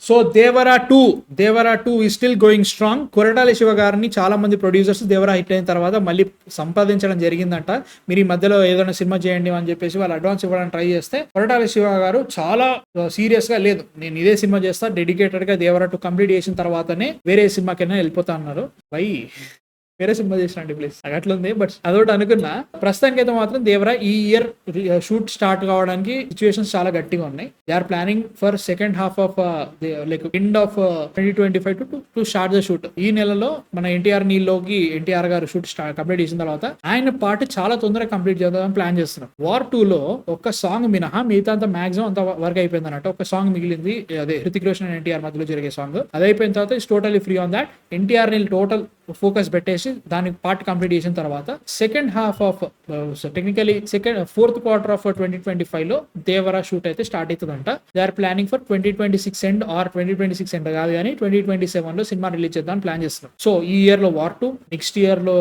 So Devara two ఈ still going strong. Koratala Shiva గారిని చాలా మంది ప్రొడ్యూసర్స్ దేవరా హిట్ అయిన తర్వాత మళ్ళీ సంపాదించడం జరిగిందంట. మీరు ఈ మధ్యలో ఏదైనా సినిమా చేయండి అని చెప్పేసి వాళ్ళు అడ్వాన్స్ ఇవ్వడానికి ట్రై చేస్తే కొరటాల శివ గారు చాలా సీరియస్ గా, లేదు నేను ఇదే సినిమా చేస్తా, డెడికేటెడ్ గా దేవరా టూ కంప్లీట్ చేసిన తర్వాతనే వేరే సినిమాకైనా వెళ్ళిపోతా అన్నారు. బై వేరే సినిమా చేసినండి ప్లీజ్, నాకు అట్లుంది. బట్ అదొకటి అనుకున్నా. ప్రస్తుతానికి అయితే మాత్రం దేవరా ఈ ఇయర్ షూట్ స్టార్ట్ కావడానికి సిచ్యువేషన్స్ చాలా గట్టిగా ఉన్నాయి. They are planning for second half of like end of 2025 to start the shoot. ఈ నెలలో మన ఎన్టీఆర్ గారు షూట్ కంప్లీట్ చేసిన తర్వాత ఆయన పార్ట్ చాలా తొందరగా కంప్లీట్ చేద్దామని ప్లాన్ చేస్తున్నారు. వార్ 2 లో ఒక్క సాంగ్ మినహా మిగతా అంతా మాక్సిమం అంత వర్క్ అయిపోయింది అన్నట్టు. ఒక సాంగ్ మిగిలింది, అదే హృతిక్ రోషన్ అండ్ ఎన్టీఆర్ మధ్యలో జరిగే సాంగ్. అది అయిపోయిన తర్వాత is totally free on that. NTR ని టోటల్ ఫోకస్ పెట్టేసి దాని పార్ట్ కంప్లీట్ చేసిన తర్వాత second half of technically fourth quarter of 2025 లో దేవరా షూట్ అయితే స్టార్ట్ అవుతుందంట. They are planning for 2026 end or 2026 end కాదు కానీ 2027 లో సినిమా రిలీజ్ చేద్దాం ప్లాన్ చేస్తున్నారు. సో ఈ ఇయర్ లో వార్ 2, నెక్స్ట్ ఇయర్ లో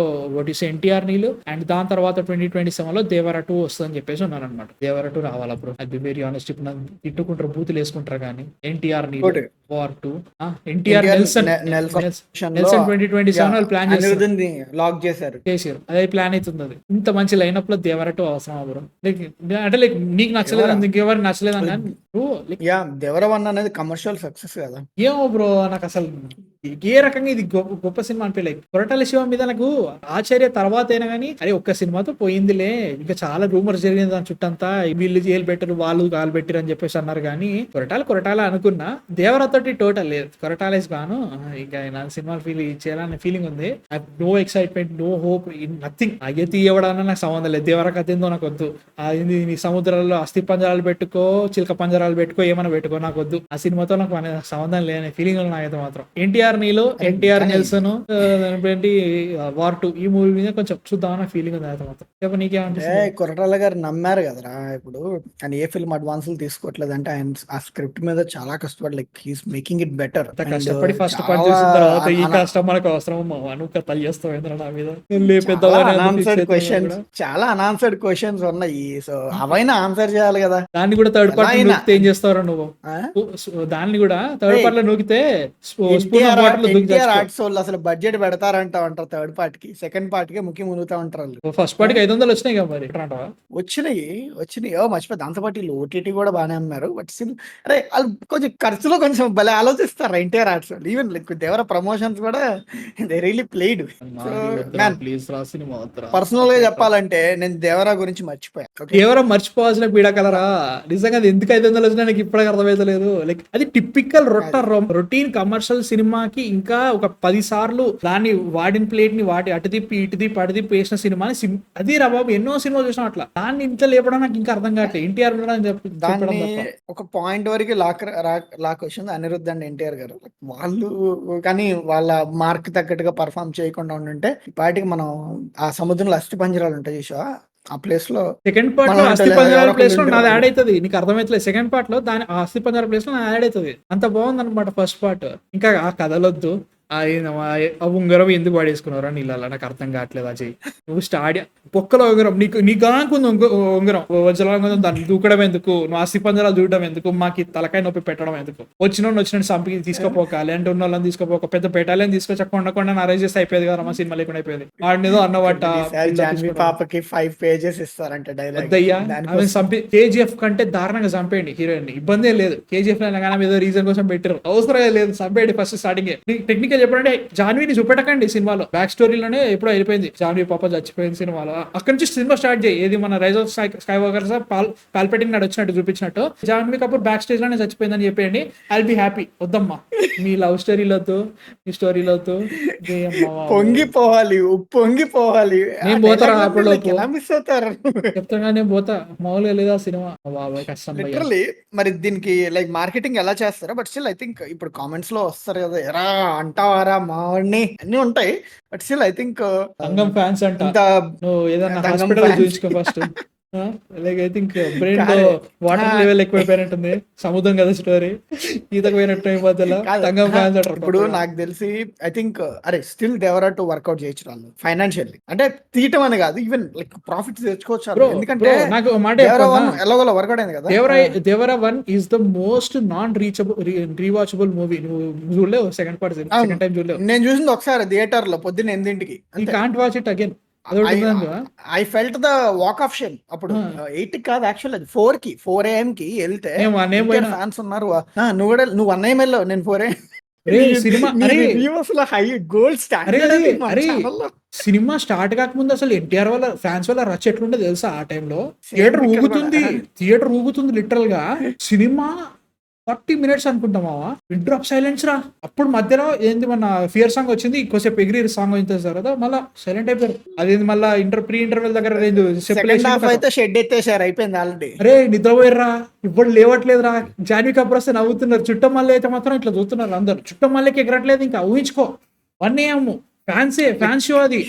ఎన్టీఆర్ నీళ్ళు, అండ్ దాని తర్వాత 2027 లో దేవరా 2 వస్తుందని చెప్పేసి ఉన్నాను అనమాట. దేవరా 2 రావాలా బ్రో? అది వెరీ ఆనెస్ట్. ఇప్పుడు నన్ను తిట్టుకుంటారు, బూతులు వేసుకుంటారు కానీ ఎన్టీఆర్ నీళ్ళు War 2, NTR Nelson 2027 plan lock చేశారు. అదే ప్లాన్ అవుతుంది. అది ఇంత మంచి లైనప్ లో దేవరా 2 అవసరం బ్రో? అంటే లైక్ నీకు నచ్చలేదు, ఇంకెవరికి నచ్చలేదు అని దేవరా 1 అనేది కమర్షియల్ సక్సెస్ కదా. ఏమో బ్రో, నాకు అసలు ఏ రకంగా ఇది గొప్ప సినిమా అనిపించలే. కొరటాల శివ మీద నాకు ఆశ్చర్య తర్వాత అయినా కానీ అరే ఒక్క సినిమాతో పోయిందిలే, ఇంకా చాలా రూమర్స్ జరిగింది దాని చుట్టంతా, వీళ్ళు జైలు పెట్టరు వాళ్ళు కాలు పెట్టరు అని చెప్పేసి అన్నారు. కానీ కొరటాల అనుకున్నా, దేవరా తోటి టోటల్ లేదు. కొరటాల గాను ఇంకా నా సినిమా చేయాలనే ఫీలింగ్ ఉంది. No excitement, no hope, nothing. అయ్యే తీయవడాన నాకు సంబంధం లేదు. దేవరా కథ ఏందో నాకు వద్దు. అది నీ సముద్రాల్లో అస్థి పంజరాలు పెట్టుకో, చిలక పంజరాలు పెట్టుకో, ఏమైనా పెట్టుకో, నాకు వద్దు. ఆ సినిమాతో నాకు సంబంధం లేదనే ఫీలింగ్ నాకైతే మాత్రం. ఎన్టీఆర్ నెల్సన్ ఏంటి వార్ 2 ఈ మూవీ మీద కొంచెం చూద్దామన్న ఫీలింగ్ ఉంది అయితే మాత్రం. చెప్ప నీకేమంటే కొరటాల గారు నమ్మారు కదరా. ఇప్పుడు ఆయన ఏ ఫిల్మ్ అడ్వాన్స్ తీసుకోవట్లేదు అంటే ఆయన ఆ స్క్రిప్ట్ మీద చాలా కష్టపడి like he's making it better. కష్టపడి ఫస్ట్ పని చేసిన తర్వాత ఈ కష్టం మనకు అవసరం తల్లి చేస్తావు నా మీద. చాలా అనాన్సర్డ్ క్వశ్చన్స్ ఉన్నాయి. సో అవైనా ఆన్సర్ చేయాలి కదా. దాన్ని కూడా థర్డ్ పార్టీ ఏం చేస్తావు నువ్వు? దాన్ని కూడా థర్డ్ పార్టీ నూకితే అసలు బడ్జెట్ పెడతారంట అంటారు థర్డ్ పార్ట్ కి, సెకండ్ పార్ట్ కి ముఖ్యం మునుగుతా ఉంటారు. ఫస్ట్ పార్టీకి 500 వచ్చినాయి కదా మరి. వచ్చినాయి మర్చిపోయి. దాంతో పాటు ఓటీటీ కూడా బాగానే అన్నారు. బట్ అరే వాళ్ళు కొంచెం ఖర్చులో కొంచెం భలే ఆలోచిస్తారు ఎన్టీఆర్ ఆర్ట్స్ వాళ్ళు. ఈవెన్ లైక్ దేవర ప్రమోషన్స్ కూడా దే రియల్లీ ప్లేడ్. పర్సనల్ గా చెప్పాలంటే నేను దేవరా గురించి మర్చిపోయాను. దేవరా మర్చిపోవాల్సిన పీడకలరా నిజంగా. అది ఎందుకు 500 వచ్చినా నాకు ఇప్పటికి అర్థమైతలేదు. లైక్ అది టిపికల్ రొటీన్ కమర్షియల్ సినిమాకి ఇంకా ఒక 10 సార్లు దాన్ని వాడిన ప్లేట్ ని వాటి అటు తిప్పి ఇటు తిప్పి అటు తిప్పి వేసిన సినిమా అది రా బాబు. ఎన్నో సినిమా చూసినా అట్లా. దాన్ని ఇంత లేపడం నాకు ఇంకా అర్థం కావట్లేదు. ఎన్టీఆర్ ఒక పాయింట్ వరకు లాక్ వచ్చింది అనిరుద్ధ్ అండ్ ఎన్టీఆర్ గారు. వాళ్ళు కానీ వాళ్ళ మార్క్ తగ్గట్టుగా పర్ఫామ్ చేయకుండా ఉండుంటే వాటికి మనం ఆ సముద్రంలో అస్థి పంజరాలు ఉంటాయి చూసా, ఆ ప్లేస్ లో సెకండ్ పార్ట్ లో అస్థి పంజరాల ప్లేస్ లో నాది యాడ్ అవుతుంది. నీకు అర్థమైతలేదు. సెకండ్ పార్ట్ లో దాని అస్థి పంజరాల ప్లేస్ లో నాది యాడ్ అవుతుంది. అంత బాగుంది అనమాట ఫస్ట్ పార్ట్. ఇంకా ఆ కథలొద్దు, ఆ ఉంగరం ఎందుకు వాడేసుకున్నారా నీళ్ళ నాకు అర్థం కావట్లేదు. అజయ్ నువ్వు పొక్కలో ఉంగరం నీకు గానుకుంది ఉంగరం వజ్రాంగం, దాన్ని దూకడం ఎందుకు? నువ్వు అస్థి పంజరాలు దూడడం ఎందుకు? మాకు తలకాయ నొప్పి పెట్టడం ఎందుకు? వచ్చినట్టు చంపి తీసుకుపోక, లేదంటే ఉన్న వాళ్ళని తీసుకోపోక, పెద్ద పెట్టాలని తీసుకొచ్చి కొండ అరేంజ్ చేస్తే అయిపోయేది కదా. మా సినిమా లేకుండా అయిపోయేది. వాడిని అన్నవాట పాపకి 5 pages ఇస్తారంటే వద్దయ్యా. ఆమె చంపి KGF కంటే దారుణంగా చంపేయండి హీరోయిన్, ఇబ్బంది లేదు. KGF కానీ ఏదో రీజన్ కోసం పెట్టారు, అవసరం లేదు. చంపేయండి ఫస్ట్ స్టార్టింగ్. టెక్నికల్ చెప్పండి, జాన్వీని చూపెట్టకండి సినిమాలో. బ్యాక్ స్టోరీలోనే ఎప్పుడో అయిపోయింది. జాన్వీ పాప చచ్చిపోయింది సినిమాలో. అక్కడి నుంచి సినిమా స్టార్ట్ చేయి. ఏది మన రైజ్ ఆఫ్ స్కై వాకర్ పాల్పెటింగ్ నాడు వచ్చినట్టు చూపించినట్టు జాన్వీ కపూర్ బ్యాక్ స్టేజ్ లోనే చచ్చిపోయిందని చెప్పేయండి. I'll be happy. వద్దమ్మా మీ లవ్ స్టోరీలతో, మీ స్టోరీలతో పొంగిపోవాలి. నేను పోతారా అప్పుడు మిస్ అవుతారు చెప్తాగా. నేను పోతా. మామూలుగా లేదా సినిమా బాబాయ్ కష్టం. మరి దీనికి లైక్ మార్కెటింగ్ ఎలా చేస్తారో. బట్ స్టిల్ ఐ థింక్ ఇప్పుడు కామెంట్స్ లో వస్తారు కదా, ఎరా అంటావారా మావాడిని అన్ని ఉంటాయి. But still I think Sangam fans అంట. నువ్వు ఏదన్నా హాస్పిటల్ చూసుకో first. Like I think brain లో కాదు. వాటర్ లెవెల్ ఎక్కువైపోయినట్టుంది, సముద్రం కదా స్టోరీ, ఈతకు పోయినట్టు ఈ మధ్యలో కాదు. తంగం ఫ్యాన్స్ అంటారు ఇప్పుడు కొత్తగా. నాకు తెలిసి ఐ థింక్ అరే స్టిల్ దేవరా టు వర్కౌట్ చేయొచ్చు వాళ్ళు ఫైనాన్షియల్లీ, అంటే తీయటం అని కాదు, ఈవెన్ లైక్ ప్రాఫిట్స్ తెచ్చుకోవచ్చు వాళ్ళు. బ్రో ఎందుకంటే బ్రో నాకు ఒక మాట దేవరా చెప్పన్నా, 1 ఎలాగోలా వర్కౌట్ అయింది కదా. Devara 1 is the most non rewatchable movie. నువ్వు చూడలేవు సెకండ్ పార్ట్, సెకండ్ టైం చూడలేవు. నేను చూసింది ఒకసారి థియేటర్ లో పొద్దున్న 8ంటికి. You can't watch it again. అదొకటి I felt the walk of shame అప్పుడు. 8 కాదు యాక్చువల్, అది 4 AM కి వెళ్తే నేను 1 AM పోయినా. ఫ్యాన్స్ ఉన్నారు. నువ్వు కూడా నువ్వు 1 AM వెళ్ళావు, నేను 4 AM. అరే సినిమా అరే హై గోల్డ్ అరే స్టాండర్డ్. అరే సినిమా స్టార్ట్ కాకముందు అసలు ఎన్టీఆర్ వాళ్ళ ఫ్యాన్స్ వల్ల రచ్ ఎట్లుండే తెలుసా ఆ టైంలో. థియేటర్ ఊగుతుంది లిటరల్ గా. సినిమా 40 minutes అనుకుంటామావా, వింటర్ ఆఫ్ సైలెన్స్ రా. అప్పుడు మధ్యలో ఏంది మన ఫియర్ సాంగ్ వచ్చింది, ఇంకోసేపు ఎగిరి సాంగ్ వచ్చింది తర్వాత మళ్ళీ సైలెంట్ అయిపోయారు. అదేంది మళ్ళీ ప్రీ ఇంటర్వెల్ దగ్గర సెకండ్ హాఫ్ అయితే షెడ్ ఎత్తేసారు, అయిపోయింది ఆల్రెడీ. అరే నిద్రపోయారా, ఇప్పుడు లేవట్లేదురా. జాన్వీ కపూర్ వస్తే నవ్వుతున్నారు, చుట్టం మళ్ళీ అయితే మాత్రం ఇట్లా చూస్తున్నారు అందరు. చుట్టం మళ్ళీకి ఎగరట్లేదు, ఇంకా ఊహించుకో. 1 AM ఫ్యాన్స్ షో అది.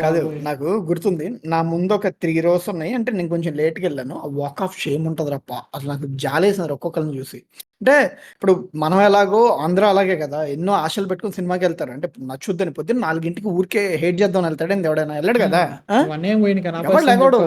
కాదు, నాకు గుర్తుంది, నా ముందు ఒక 3 rows ఉన్నాయి, అంటే నేను కొంచెం లేట్కి వెళ్ళాను. ఆ వాక్ ఆఫ్ షేమ్ ఉంటుంది రప్ప, అసలు నాకు జాలేసినారు ఒక్కొక్కరిని చూసి. అంటే ఇప్పుడు మనం ఎలాగో అందరూ అలాగే కదా, ఎన్నో ఆశలు పెట్టుకుని సినిమాకి వెళ్తారు. అంటే నచ్చుద్దని పొద్దున్న 4ంటికి ఊరికే హేట్ చేద్దాం వెళ్తాడు, ఎవడైనా వెళ్ళాడు కదా. ఎవడు లేకూడదు.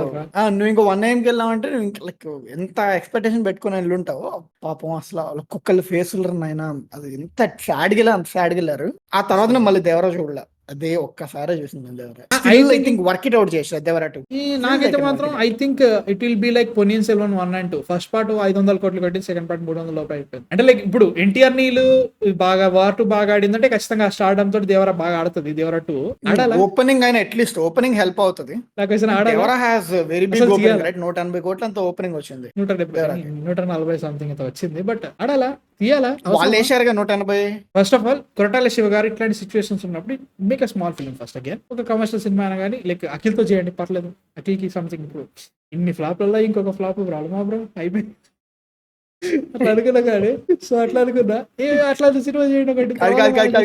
నువ్వు ఇంకో 1 AM వెళ్ళావంటే నువ్వు ఇంకా లైక్ ఎంత ఎక్స్పెక్టేషన్ పెట్టుకుని వెళ్ళుంటావు. పాపం అసలు వాళ్ళ కుక్కల ఫేసులు నాయన, అది ఎంత సాడ్గా అంత సాడ్గా వెళ్ళారు. ఆ తర్వాత నేను మళ్ళీ దేవరా చూడలే, అదే ఒక్కసారి చూసింది Devara. I think work it out చేసారు దేవరా 2. నాకైతే మాత్రం I think it will be like Ponniyin Selvan 1 and 2. First part 500 కోట్లు కట్టి సెకండ్ పార్ట్ 300 లోపు అయిపోయింది. అంటే లైక్ ఇప్పుడు ఎన్టీఆర్ నీళ్ళు బాగా వార్ 2 బాగా ఆడిందంటే ఖచ్చితంగా స్టార్డమ్ తోటి దేవరా బాగా ఆడుతుంది. దేవరా 2 ఆడాలా, ఓపెనింగ్ అయినా అట్లీస్ట్ ఓపెనింగ్ హెల్ప్ అవుతుంది. Devara has very big opening, right? 180 కోట్ల అంత ఓపెనింగ్ వచ్చింది, 140 సంథింగ్ అయితే వచ్చింది. బట్ ఆడాలా, తీయాలా, వాళ్ళు వేసారుగా 180. First of all Koratala Shiva గారు ఇట్లాంటి సిచ్యువేషన్స్ ఉన్నప్పుడు make a small film first. Again ఒక కమర్షియల్ సినిమా అయినా కానీ లైక్ అఖిల్తో చేయండి పర్లేదు. అఖిల్కి సంథింగ్ ఇప్పుడు ఇన్ని ఫ్లాప్లలో ఇంకొక ఫ్లాప్ ప్రాబ్లమా బ్రో, అయిపోయింది అట్లా అనుకున్నా కానీ. సో అట్లా అనుకున్నా అట్లాంటి సినిమా చేయడం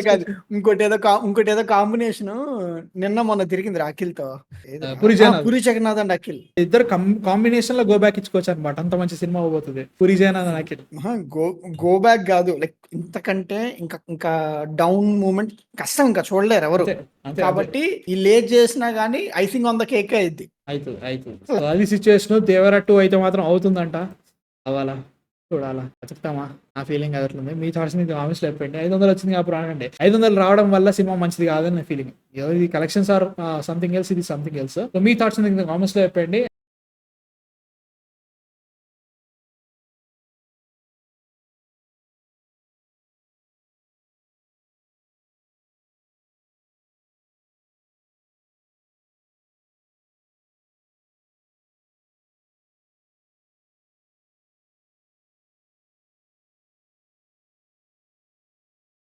కాదు. ఇంకోటి ఏదో కాంబినేషన్ నిన్న మొన్న తిరిగింది అఖిల్ తో, పూరి జగన్నాథ్ అండ్ అఖిల్ ఇద్దరు కాంబినేషన్ లో గో బ్యాక్ ఇచ్చుకోవచ్చు అనమాట. అంత మంచి సినిమా అవబోతుంది Puri Jagannadh and Akhil. Go back కాదు, లైక్ ఇంతకంటే ఇంకా డౌన్ మూమెంట్ కష్టం, ఇంకా చూడలేరు ఎవరు. కాబట్టి ఈ లేట్ చేసినా గానీ ఐసింగ్ ఆన్ ద కేక్ అయింది. అవుతుంది అది సిచ్యువేషన్. దేవరా 2 అయితే మాత్రం అవుతుందంట, అవ్వాలా చూడాలా, చెప్తామా. నా ఫీలింగ్ అదట్లుంది. మీ థాట్స్ మీకు కామెంట్స్ లో చెప్పండి. 500 వచ్చింది అప్పుడు అనండి. 500 రావడం వల్ల సినిమా మంచిది కాదని నా ఫీలింగ్. ఇది కలెక్షన్స్ ఆర్ సంథింగ్ ఎల్స్, ఇది సంథింగ్ ఎల్స్. మీ థాట్స్ కామెంట్స్ లో చెప్పండి.